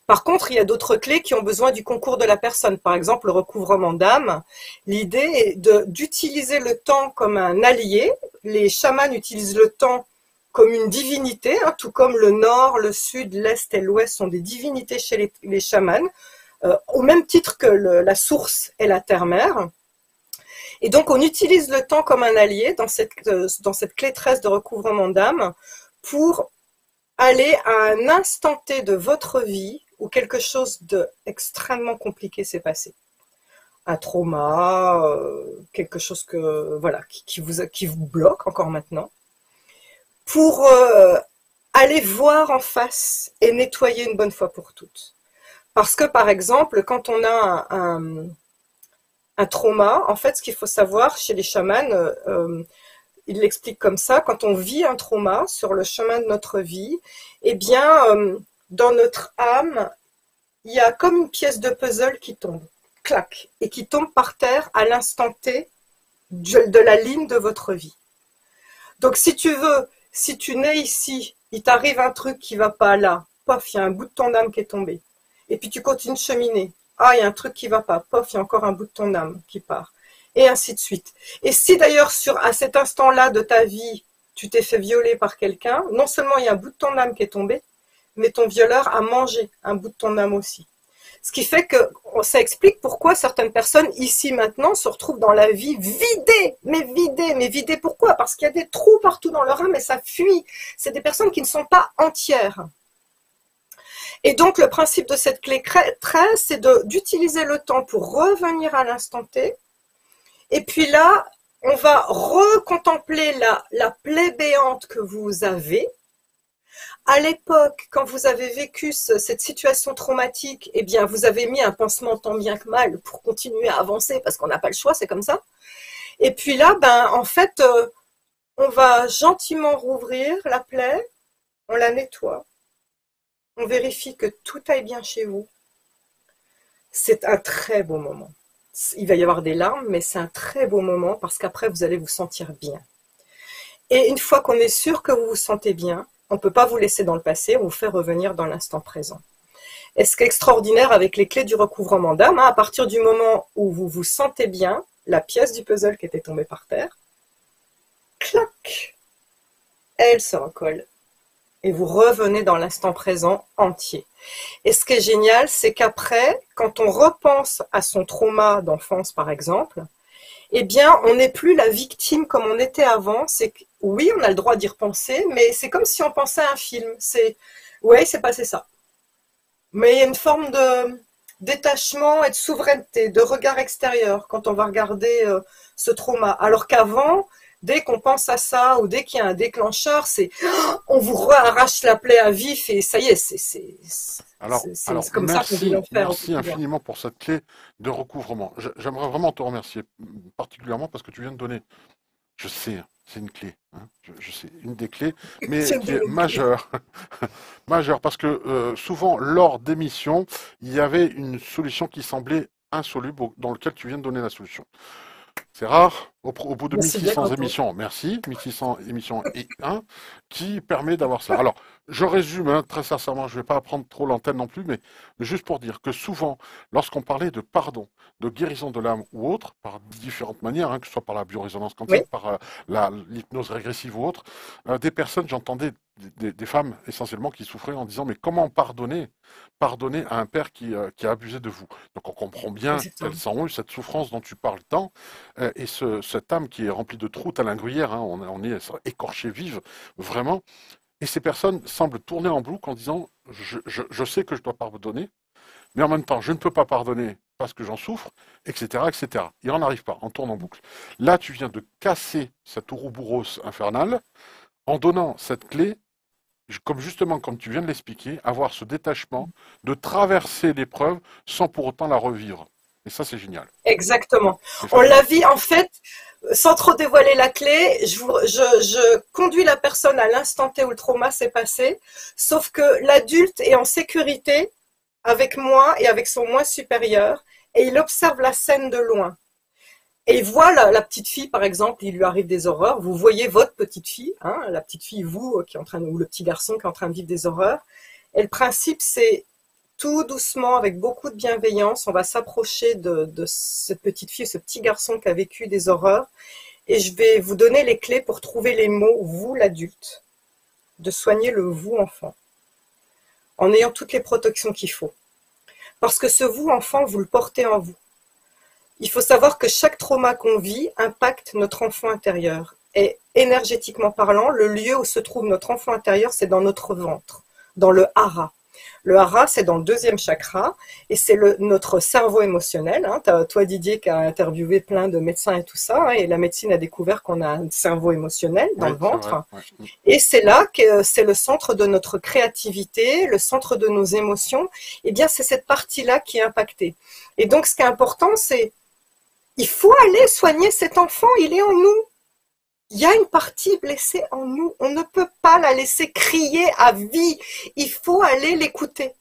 Par contre, il y a d'autres clés qui ont besoin du concours de la personne. Par exemple, le recouvrement d'âme. L'idée est d'utiliser le temps comme un allié. Les chamans utilisent le temps comme une divinité, hein, tout comme le nord, le sud, l'est et l'ouest sont des divinités chez les chamans, au même titre que la source et la terre-mère. Et donc, on utilise le temps comme un allié dans cette clé 13 de recouvrement d'âme pour aller à un instant T de votre vie où quelque chose d'extrêmement compliqué s'est passé. Un trauma, quelque chose qui vous bloque encore maintenant, pour aller voir en face et nettoyer une bonne fois pour toutes. Parce que, par exemple, quand on a un trauma, en fait, ce qu'il faut savoir chez les chamans, il l'explique comme ça, quand on vit un trauma sur le chemin de notre vie, eh bien, dans notre âme, il y a comme une pièce de puzzle qui tombe, clac, et qui tombe par terre à l'instant T de la ligne de votre vie. Donc, si tu nais ici, il t'arrive un truc qui va pas là, pof, il y a un bout de ton âme qui est tombé. Et puis tu continues de cheminer. Ah, il y a un truc qui va pas, pof, il y a encore un bout de ton âme qui part. Et ainsi de suite. Et si d'ailleurs, à cet instant-là de ta vie, tu t'es fait violer par quelqu'un, non seulement il y a un bout de ton âme qui est tombé, mais ton violeur a mangé un bout de ton âme aussi. Ce qui fait que ça explique pourquoi certaines personnes, ici maintenant, se retrouvent dans la vie vidées. Mais vidées pourquoi? Parce qu'il y a des trous partout dans leur âme et ça fuit. C'est des personnes qui ne sont pas entières. Et donc, le principe de cette clé 13, c'est d'utiliser le temps pour revenir à l'instant T. Et puis là, on va recontempler la plaie béante que vous avez. À l'époque, quand vous avez vécu cette situation traumatique, eh bien, vous avez mis un pansement tant bien que mal pour continuer à avancer parce qu'on n'a pas le choix, c'est comme ça. Et puis là, en fait, on va gentiment rouvrir la plaie, on la nettoie, on vérifie que tout aille bien chez vous. C'est un très beau moment. Il va y avoir des larmes, mais c'est un très beau moment parce qu'après, vous allez vous sentir bien. Et une fois qu'on est sûr que vous vous sentez bien, on ne peut pas vous laisser dans le passé, on vous fait revenir dans l'instant présent. Et ce qui est extraordinaire avec les clés du recouvrement d'âme, à partir du moment où vous vous sentez bien, la pièce du puzzle qui était tombée par terre, clac, elle se recolle. Et vous revenez dans l'instant présent entier. Et ce qui est génial, c'est qu'après, quand on repense à son trauma d'enfance, par exemple, eh bien, on n'est plus la victime comme on était avant. C'est que, oui, on a le droit d'y repenser, mais c'est comme si on pensait à un film. C'est, ouais, c'est passé ça. Mais il y a une forme de détachement et de souveraineté, de regard extérieur quand on va regarder ce trauma. Alors qu'avant, dès qu'on pense à ça ou dès qu'il y a un déclencheur, on vous arrache la plaie à vif et ça y est, c'est comme ça qu'on vit l'enfer. Merci infiniment pour cette clé de recouvrement. J'aimerais vraiment te remercier, particulièrement parce que tu viens de donner, je sais, c'est une clé, hein, je sais, une des clés, mais qui est majeure, majeure, parce que souvent, lors d'émissions, il y avait une solution qui semblait insoluble, dans lequel tu viens de donner la solution. C'est rare, au bout de 1600 émissions, merci, 1600 émissions et 1, qui permet d'avoir ça. Alors, je résume, hein, très sincèrement, je ne vais pas prendre trop l'antenne non plus, mais juste pour dire que souvent, lorsqu'on parlait de pardon, de guérison de l'âme ou autre, par différentes manières, hein, que ce soit par la biorésonance quantique, par l'hypnose régressive ou autre, des personnes, j'entendais des femmes essentiellement qui souffraient en disant mais comment pardonner à un père qui a abusé de vous. Donc on comprend bien qu'elles ont eu cette souffrance dont tu parles tant et cette âme qui est remplie de trous à gruyère, hein, on est écorché vive vraiment, et ces personnes semblent tourner en boucle en disant je sais que je dois pardonner, mais en même temps je ne peux pas pardonner parce que j'en souffre, etc., etc. Et on n'arrive pas, on tourne en boucle. Là tu viens de casser cette ouroboros infernale en donnant cette clé, comme tu viens de l'expliquer, avoir ce détachement, de traverser l'épreuve sans pour autant la revivre. Et ça, c'est génial. Exactement. On la vit, en fait, sans trop dévoiler la clé, je conduis la personne à l'instant T où le trauma s'est passé, sauf que l'adulte est en sécurité avec moi et avec son moi supérieur, et il observe la scène de loin. Et il voit la petite fille, par exemple, il lui arrive des horreurs. Vous voyez votre petite fille, hein, la petite fille, vous, qui est en train ou le petit garçon qui est en train de vivre des horreurs. Et le principe, c'est tout doucement, avec beaucoup de bienveillance, on va s'approcher de cette petite fille, ce petit garçon qui a vécu des horreurs, et je vais vous donner les clés pour trouver les mots, vous l'adulte, de soigner le vous enfant, en ayant toutes les protections qu'il faut. Parce que ce vous enfant, vous le portez en vous. Il faut savoir que chaque trauma qu'on vit impacte notre enfant intérieur. Et énergétiquement parlant, le lieu où se trouve notre enfant intérieur, c'est dans notre ventre, dans le hara. Le hara, c'est dans le 2e chakra, et c'est notre cerveau émotionnel. Toi, Didier, qui a interviewé plein de médecins et tout ça, et la médecine a découvert qu'on a un cerveau émotionnel dans le ventre. Ouais. Et c'est là que c'est le centre de notre créativité, le centre de nos émotions. Eh bien, c'est cette partie-là qui est impactée. Et donc, ce qui est important, c'est il faut aller soigner cet enfant, il est en nous. Il y a une partie blessée en nous, on ne peut pas la laisser crier à vie, il faut aller l'écouter.